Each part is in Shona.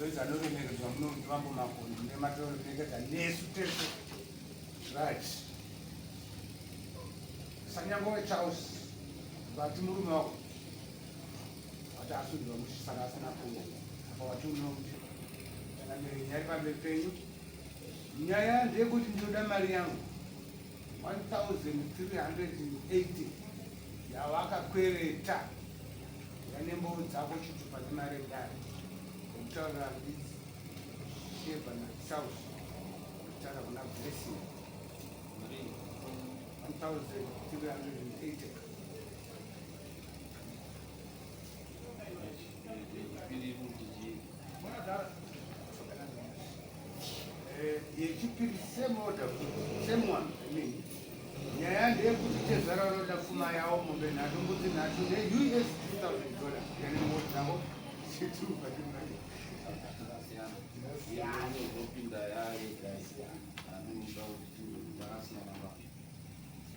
Ndoita noremekedza munonzi vambo makondo nematoremekedza nesu tese. Right. Sanyangove Charles vati murume wako vati asudwa muchisaka asina kuya apa vati unomuti nyaya pamberi penyu. Nyaya ndeyekuti ndinoda mari yangu 1380 yavakakwereta yanembowo dzako chitupa nemari endari kutaurira mbidzi sheba nasouth kutaura kuna blessing 1380 yechipiri same order same one. Nyaya ndeyekuti tezara unoda pfuma yawo mombe nhatu mbudzi nhatu ne$2000 yanembowo dzako chitupa chimari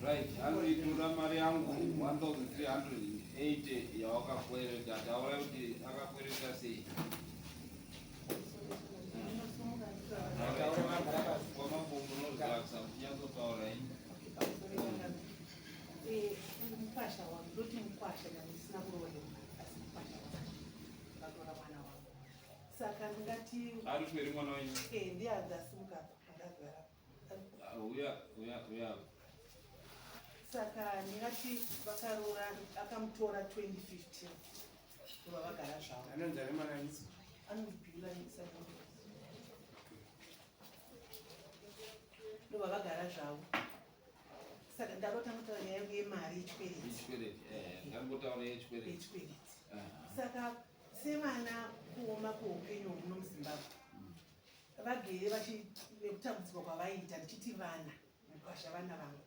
right, anoitora mari yangu 1380 yawakakwereta. Taura kuti akakwereta sei? Kwamabombonozaisa kunyazotaura mukwasha wangu ndoti mukwasha ndisina kuroorera asi mukwasha wangu akatora mwana wangu saka ndingati ari kweri mwana wenyu ndiadzasimuka ndagara uya saka ndingati vakaroora akamutora 2015 kuva vagara zvavo anonzare mananisi anobhila ndobva vagara zvavo. Saka ndarota kutaura nyaya yangu yemari yechikwereti. Saka sevana kuoma kweupenyu huno muZimbabwe vagere nekutambudzika kwavaita, ndichiti vana mukwasha vana vangu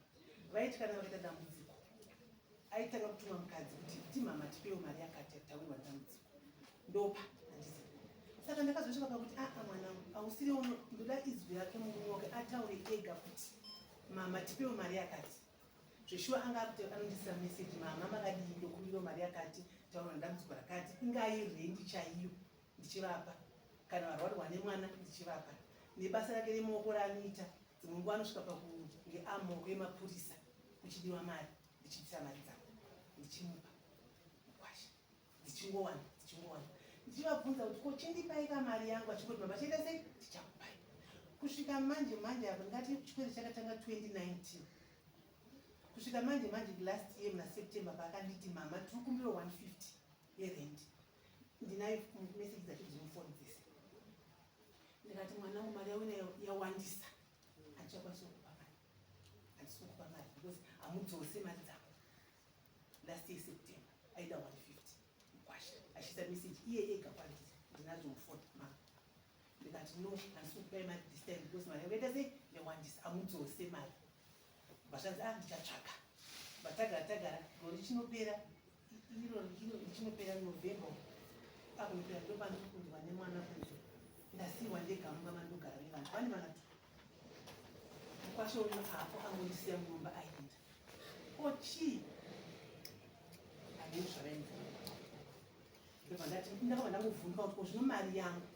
vaiti kana vakaita dambudziko aitanga kutuma mukadzi kuti timama tipewo mari yakati tawirwa dambudziko ndopa handisi. Saka ndakazosvika pakuti mwanangu ausiri uno ndoda izwi rake murume wake ataure ega kuti mama tipewo mari yakati. Zveshuwa anga anondisa meseji mama makadii ndokumbiro mari yakati taura ndambudziko rakati ingairendi chaiyo ndichivapa kana varwarwa nemwana ndichivapa nebasa rake remaoko raanoita dzimwe nguva anosvika pakunge amoko emapurisa kuchidiwa mari ndichibvisa mari dzangu ndichimupa mukwasha dzichingowana ndichivabvunza kuti ko chindipaika mari yangu achingoti mama chaita sei ndichakupai kusvika manje apo ndingati chikwere chakatanga 2019 kusvika manje last year muna September paakanditi mama tiri kumbiro 150 yerendi ndinayo meseji dzacho dzimufoni dzese ndikati mwanangu mari yauna yawandisa hatichakwanisa kukupa mari handisi kukupa mari because hamudzose mari dzako last year September aida 150 mukwasha achiisa meseji iye ega kwandisa ndinazo mufoni mama ndikati no handisi kukupai mari this time because mari yakaita sei yawandisa hamudzose mari vashanzi ndichatsvaka vatagara rori chinopera ichinopera November akunopera ndopandikundwa nemwana kunze ndasiwa ndega mumba mandogara nevanhu vane vana tu mukwasha uno apo angondisiya mumba aenda ochi handii zvavaenza ndobva ndati ndakabva ndangobvunduka kuti zvino mari yangu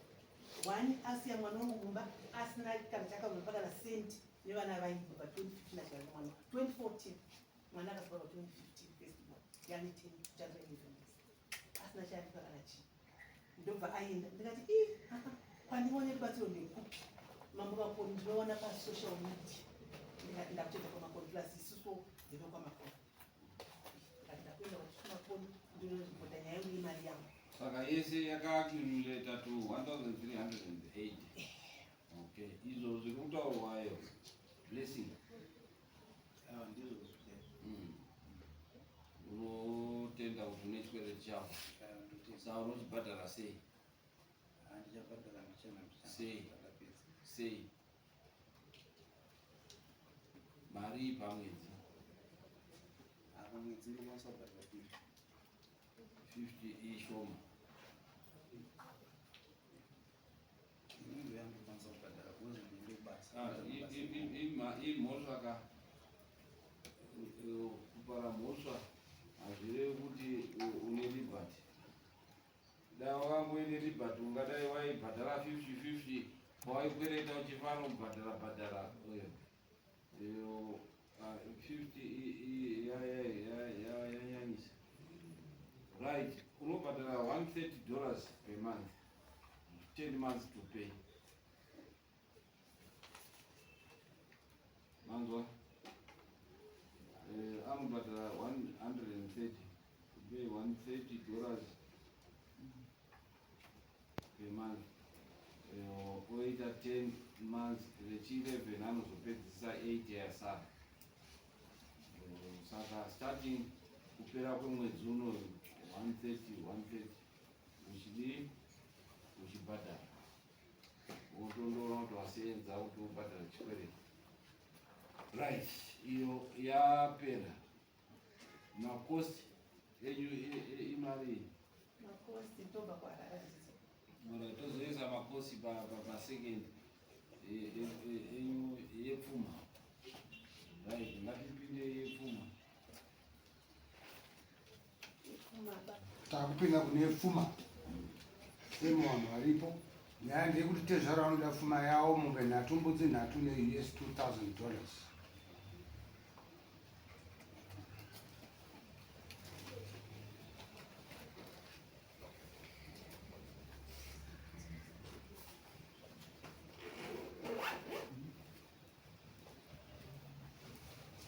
wani asiya mwana wangu mumba asina kana chakabva pakana senti nevana vaibva pa 2015 achigara nemwana 2014 mwana akazwa pa 2015 festival yani 10 chapter 11 asina chaaripa kana chii ndobva aenda ndikati kwandione rubatsiro nekupi mamukakoni ndinoona pasocial media ndikati ndakuchedza kwamakoni plus isuso ndino kwamakoni ndikati ndakuenda kwamakoni ndinozvipota nyaya yangu yemari yangu saka yese yakaaccumulata to 1380. Okay, izvo zviri kutaurwayo blessing ndizvo unotenda kuti une chikwereti chavo saka unochibhadhara sei? Ndichabhadhara sei mari pamwedzi? pamwedzi ndikwanisa kubhadhara 50 ishoma yangu kwanza kubhadhara kuweza kuende basa imhosva kupara mhosva hazvirevi kuti une liberty. dai wakamboine ribhati ungadai waibhadhara 50-50 waikwereta uchifana kubhadhara 50 yanyanyisa. Right, unobhadhara $130 per month, 10 months to pay. Manzwa? Anobhadhara 130 to pay $130 per month. Oita 10 months, rechi11 anozopedzisa 8 yasara. Saka starting kupera kwemwedzi uno 130 uchidii uchibhadhara wotondoona kuti wasenza kuti ubhadhara chikwereti. Right, iyo yapera. Makosti enyu imari makosti toba kwa mara tozoisa makosi pa second enyu yepfuma. Right, ngatipinde yepfuma. Takupinda kune pfuma semu vanhu varipo. Nyaya ndeyekuti tezvara vanoda pfuma yavo mombe nhatu mbudzi nhatu neUS $2,000.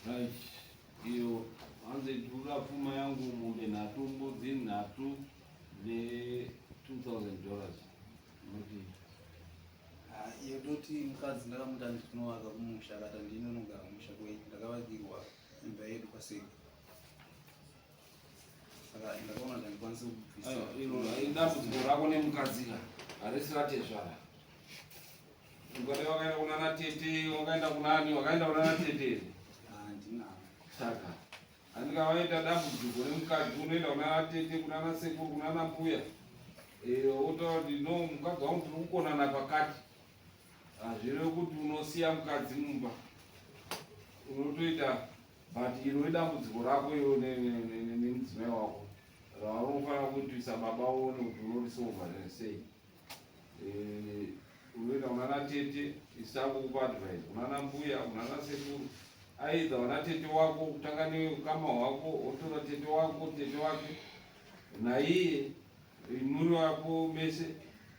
Right, iyo anze ndura pfuma yangu mombe nhatu mbudzi nhatu ne $2,000. iyo doti mukadzi ndakamuta ndichinovaka kumusha akati ndini unogara kumusha kwei ndakavakirwa imba yedu paseri. Saka ndakaona kuti handikwanisi kubvisa. Iro idambudziko rako nemukadzika harisi ratezvara. Ungade wakaenda kunana tete, wakaenda kunani, wakaenda kunana tete. Handinavo. Saka andika waita dambudziko remukadzi unoenda kunana tete, kunana sekuru, kunana mbuya. Otaura kuti no mukadzi wangu tiri kukonana pakati. Hazvirevi kuti unosiya mukadzi mumba. Unotoita but iro idambudziko rako iro nemudzimai wako. Raunofana kuitisa baba uone kuti unorisolva sei. Unoenda kunana tete isakukupa advice, kunana mbuya, kunana sekuru. Aidha wana tete wako kutanga neukama hwako, otora tete wako, tete wake naiye muri wako mese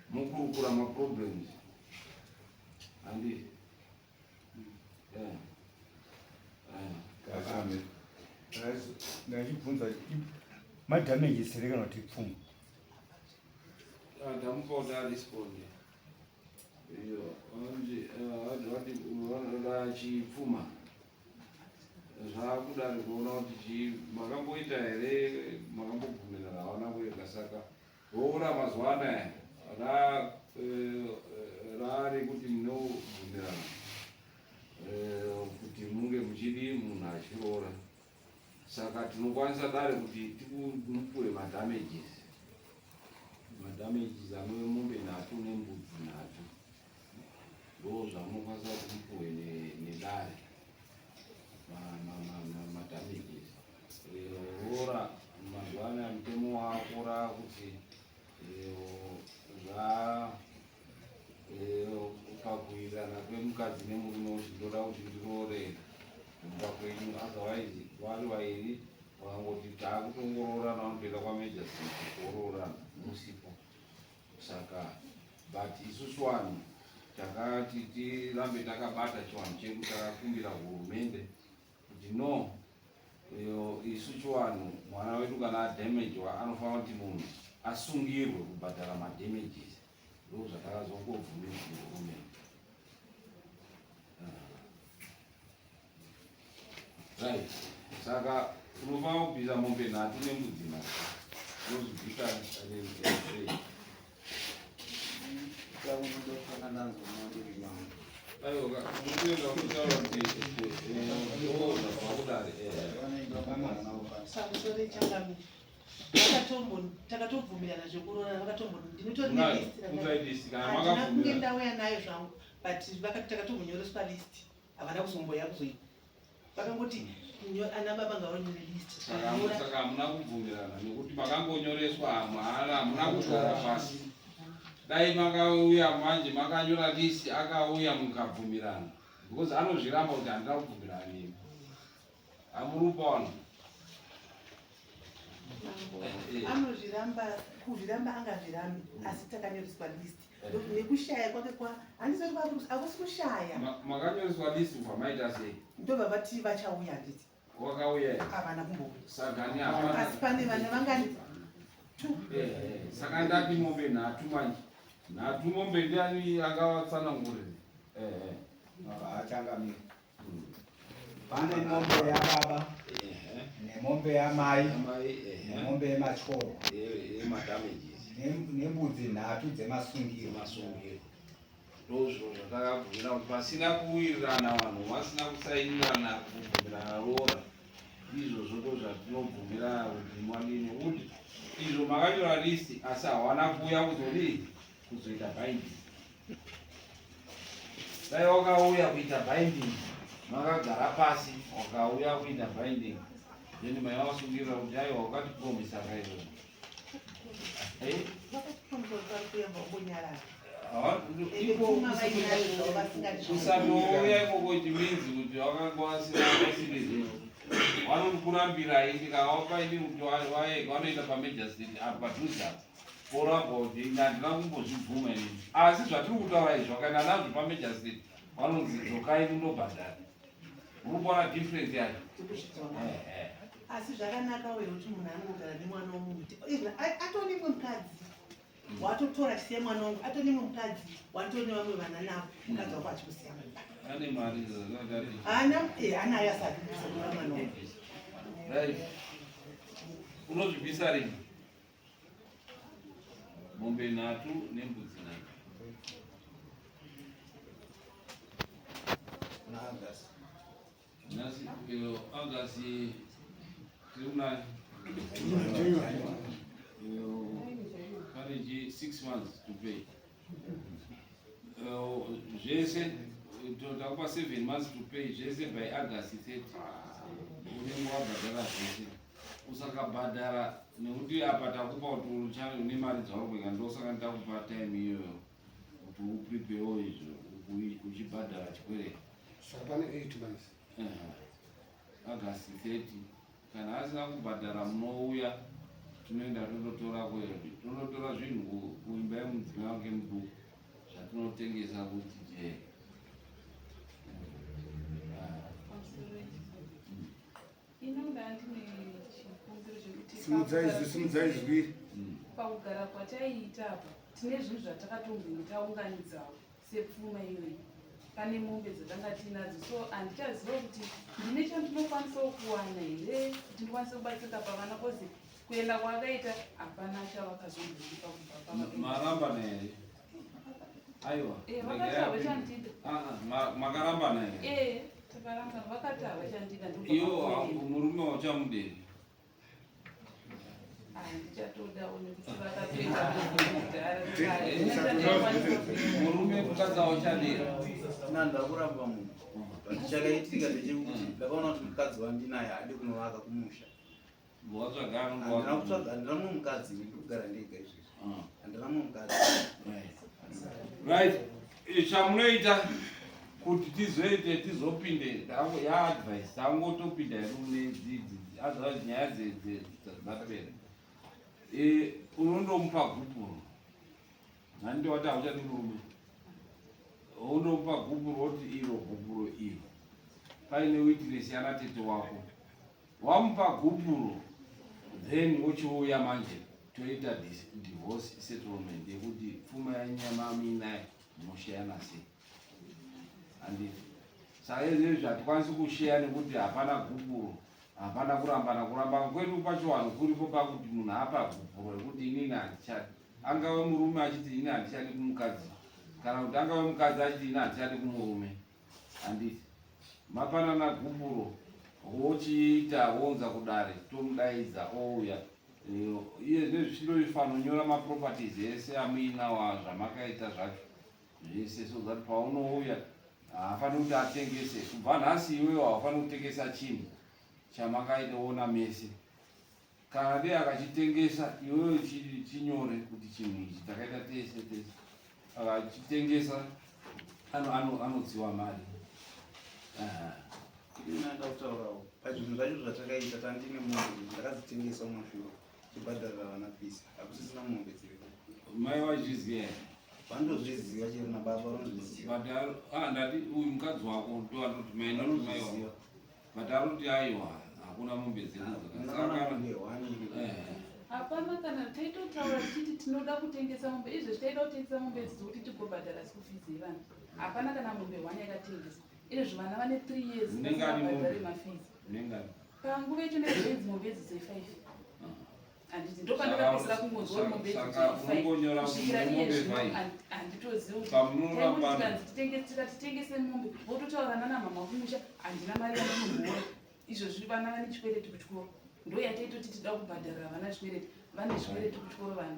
mukurukura maproblems. Andi ndachibvunza madamages here kana kuti pfuma ndamukaona aresponde iyo anje vanoda chipfuma zvakudari kuona kuti makamboita here makambobvumirana havana kuenda. Saka voura mazuva anaya raari kuti munobvumirana kuti munge muchidi munhu achiroora. Saka tinokwanisa dare kuti tikumupuwe madamages anove mombe nhatu nembudzi nhatu. Ndo zvamunokwanisa kumupuwe nedare madamages. Roora mazuva anaya mutemo wakora kuti pakuwirirana kwemukadzi nemurume uchindoda kuti ndiroorera kumba kwenyu. Otherwise vari vairi vakangoti taakutongoroorana vanotoenda kwamejasi kuoroorana musipo. Saka but isusu vanhu takati tirambe takabata chivanhu chedu, takakumbira hurumende kuti no isusu vanhu mwana wedu kana adamagewa anofanira kuti munhu asungirwe kubhadhara madamages. Ndo zvatakazongobvumirwa kuhurumende. Right, saka unofanira kubvisa mombe nhatu nembudzi nhatu nozvibvisa sei. Aiwa, unoenda kutaura kuti zvakudari pamusoro changamu takatobvumirana zvekurora vakatombondinotoatina kunge ndauya nayo zvangu but takatombonyoreswa list havana kuzomboya kuzoita vakangoti ana baba ngavanyorwe list Saka hamuna kubvumirana nekuti makangonyoreswa hamuna kugara pasi. Dai makauya manje makanyora list akauya mukabvumirana. Because anozviramba kuti handina kubvumirana nemi. Hamurupona. kuzviramba angazvirambi asi takanyoreswa list nekushaya kwake handizoti hakusi kushaya. Makanyoreswa list kubva maita sei? Ndobva vati vachauya handiti Wakauya havana kumbouya sagani hapana. asi pane vana vangani saka ndati mombe nhatu manje. Nhatu mombe ndiani akavatsanangurira. Achangamira. Pane mombe yababa, nemombe yamai, nemombe yematyoro, nembudzi nhatu dzemasungiro. Ndozvo zvatakabvumira kuti pasina kuwirirana vanhu vasina kusainirana kubvumirana rora. Izvozvo ndozvatinobvumirana kuti mwadini kuti izvo makanyora listi asi hawana kuuya kuzoita binding. Dai wakauya kuita binding makagara pasi wakauya kuita binding then maivasungirira kuti aiwa wakati promisa kaizvozvo. Usatouya ikoko chiminzi kuti wakanga wasina possibility. Vanokurambira ndikavapa ini kuti vanoita pamajor state padhuze porabva kuti handina kumbozvibvuma inini. Asi zvatiri kutaura izvo kana nazvo pamajor state vanonzi dzokai mundobhadhara. Uri kuona difference yacho? Asi zvakanaka uye kuti munhu anogara nemwana womunhu atonemwe mukadzi watotora chisiya mwana wangu atonemwe mukadzi watori nevamwe vana navo mukadzi wako achimusiya ane mari anayo asati kusaura mwana wangu. Right. Unozvibvisa rini? Mombe nhatu nembudzi nhatu. Nhasi Agasi Tribunal. Currently 6 months to pay. Jesse totakupa 7 months to pay. Jesse by August 30. Unenge wabhadhara zvese. Usakabhadhara nekuti apa takupa kuti uchane une mari dzauri kuika ndosaka ndakupa time iyoyo kuti upreperewo izvo uchibhadhara chikwereti. Saka pane 8 months. August 30. Kana asina kubhadhara munouya tunoenda tonotora kwedu. Tonotora zvinhu kuimba yemudzimai wake muduku zvatinotengesa kuti je. Simudzaidzwi pakugara kwataiitapo tine zvinhu zvatakatombonitaunganidzawo sepfuma iyoyi. Pane mombe dzatanga tinadzo so handichaziva kuti ndine chandinokwanisawo kuwana here kuti ndikwanise kubatsika pavana kozi kuenda kwakaita hapana chavakazondipa kubva marambana here. Aiwa. vakati havachandida. Makarambana here. Takarambana vakati havachandida. Iyo murume wachamuderi. Handichatodawo nekuti vakatoita murume mukadzi wachandera. Ndakuramba munhu chakaitika ndechekuti ndakaona kuti mukadzi wandinaye haadi kunovaka kumusha. Handina kutsvaga, handina mumwe mukadzi ndikugara ndega izvizvi. Handina mumwe mukadzi. Right. Chamunoita kuti tizoite tizopinde yaadvice tangotopinda mune nyaya dzapera. Unondomupa gupuro. Handindowati hauchadi murume. Undomupa gupuro woti iro gupuro iro. Paine witness yana tete wako. Wamupa gupuro then wochiuya manje toita divorce settlement yekuti pfuma yanyama minaye munoshayana sei. Handiti. Saka izvezvi hatikwanisi kusheya nekuti hapana gupuro. Hapana kuramba kwedu pachiwanhu kuripo pakuti munhu apa gupuro rekuti inini handichadi. Angave murume achiti ini handichadi kumukadzi. Kana kuti angave mukadzi achiti ini handichadi kumurume. Handiti. Mapanana gupuro wochiita wonza kudare tomudaidza ouya. Iye zvezvichindofana maproperties ese amuinawo zvamakaita zvacho zvese so that paunouya hafaniri kuti atengese. Kubva nhasi iwewe hafaniri kutengesa chinhu chamakaitoona mese. Kana dei akachitengesa iwewe chinyore kuti chinhu ichi takaita tese tese. Akachitengesa anotsiwa mari. Inoda kutaurawo pazvinhu zvacho zvatakaita tandine mombe ndakadzitengesa mumashure chibhadharira vana fisi hakusisina mombe dziripo. Mai wazviziva here? Vandozviziva chero nababa vanozviziva. Ndati uyu mukadzi wako ndoti mai noti mai wako. But aroti aiwa hakuna mombe hapana kana taitotaura tichiti tinoda kutengesa mombe izvo zvitaida kutengesa mombe dzekuti tigobhadhara school fees yevana. Hapana kana mombe 1 yakatengesa. Izvo vana vane 3 years vasabhadhare mafees. Panguva yacho nezvenzi mombe idzi dze5. Handiti ndopandakapesera kungonzwa kuti mombe idzi dze5 kusvikira iye zvino handitozivi kuti tikatitengese mombe vototaurana namama kumusha handina mari yanonomboona. Izvozvi vana vane chikwereti kuchikoro ndo yataitoti tida kubhadharira vana chikwereti. Vane chikwereti kuchikoro vana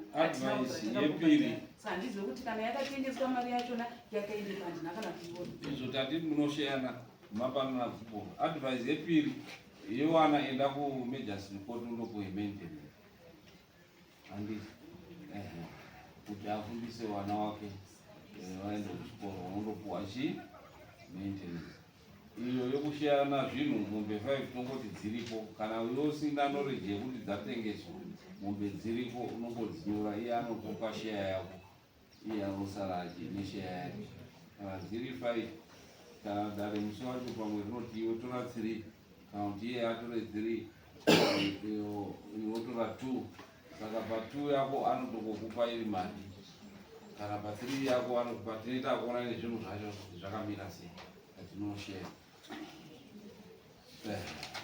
sa handizivi kuti kana yakatengeswa mari yachona yakaendepa handina kana kuiona. Izvo tati munosheyana mapanana bvuporo. Advice yepiri yewana enda kumagistrate court undopuwa maintenance. Handiti kuti afundise vana wake vaende kuchikoro undopuwa maintenance. Iyo yokusheyana zvinhu mombe 5 tongoti dziripo. Kana usina knowledge yekuti dzatengeswa mombe dziripo unongodzinyora iye anokupa sheya yako. Iye anosara nesheya yake. Kana dziri 5 kana dare musi wacho pamwe rinoti iwe tora 3 kana kuti iye atore 3 iwe otora 2. Saka pa2 yako anotokupa iri mari. Kana pa3 yako anokupa. Tinoita kuona nezvinhu zvacho kuti zvakamira sei atinoshare.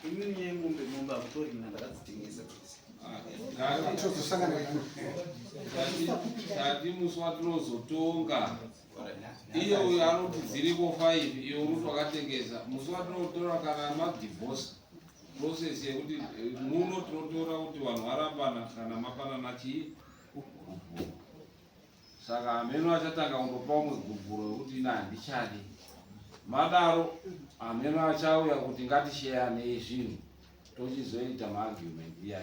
Imweni yemombe akutorina ndakadzitengesa kuti tati musi watinozotonga iye uyo anoti dziripo 5 iye uruti wakatengesa. Musi watinotora kana madivorce process yekuti muno tinotora kuti vanhu varambana kana mapanana chii gubhuro. Saka hameno achatanga kundopa umwe gubhuro yekuti ina handichadi. Madaro hameno achauya kuti ngatisheyane zvinhu tochizoita maargument iya.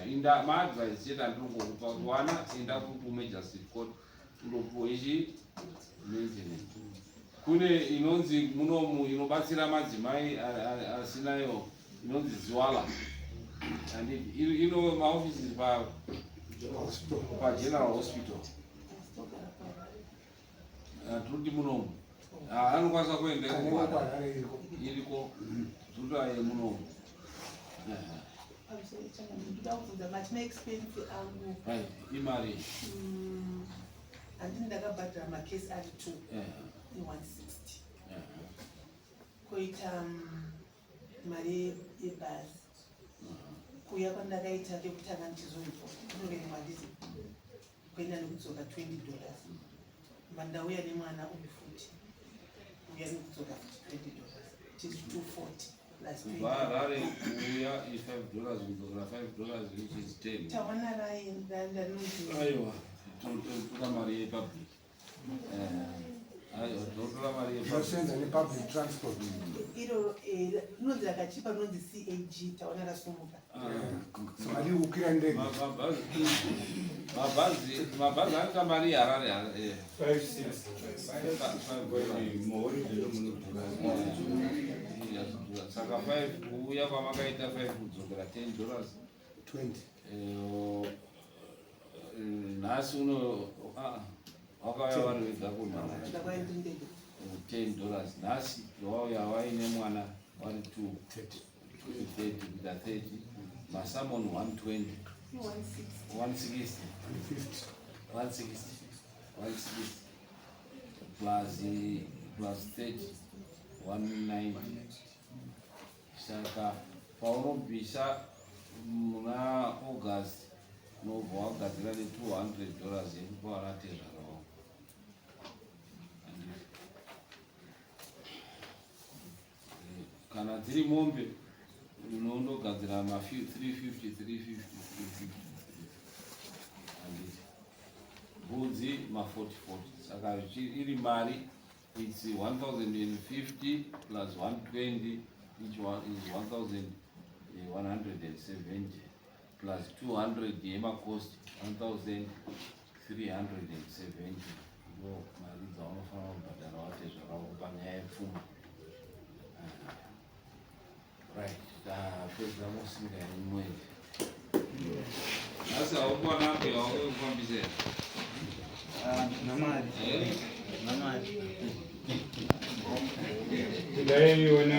Maadvice chete andinongokupa kuti wana enda kumagistrate court undopuwa ichi maintenance. Kune inonzi munomu inobatsira madzimai asinayo inonzi Ziwala. Handiti ino maofisi pa General Hospital. Turudi munomu anokwanisa kuenda iriko tutaye munomu. Imari handini ndakabhadhara makesi ari 2 160 koita mari yebhazi kuya kwandakaita kekutanga ndichizoibva kunoverengwa handiti kuenda nekudzoka $20 mandauya nemwana uyu futi uya nekudzoka $20 tis 240 plus 20. Rare kuya $5 kudzoka $5 which is 10. Tawana raindandanonzi Aiwa totora mari yepublic. Aiwa totora mari Yosenza nepublic transport. iro rinonzi rakachipa rinonzi CAG tawana rasumuka. So ali ukira ndege. Mabhazi anoita mari Harare. 5 Saka 5 kuuya kwamakaita 5 kudzokera $10. 20. Nhasi uno wakauya vari vega kunhara ndakaenda ndege $10. Nhasi wauya waine mwana vari 30 kuita 30 masamoni 120 160 plus 30 190. Saka paunobvisa muna August unobva wagadzira $200 yekupa vana tezvarawo. Kana dziri mombe unondogadzira ma 350 mbudzi ma 40. Saka iri mari it's 1,050 plus 120, each one is 1,170 plus 200 yema cost 1,370. Ndo mari dzaunofana kubhadhara wate zvakako panyaya yepfuma. Right, tapedza musinga yemwedzi. Asi haukwana hapo yaungekufambisa here? Namari. Namari. Today you want to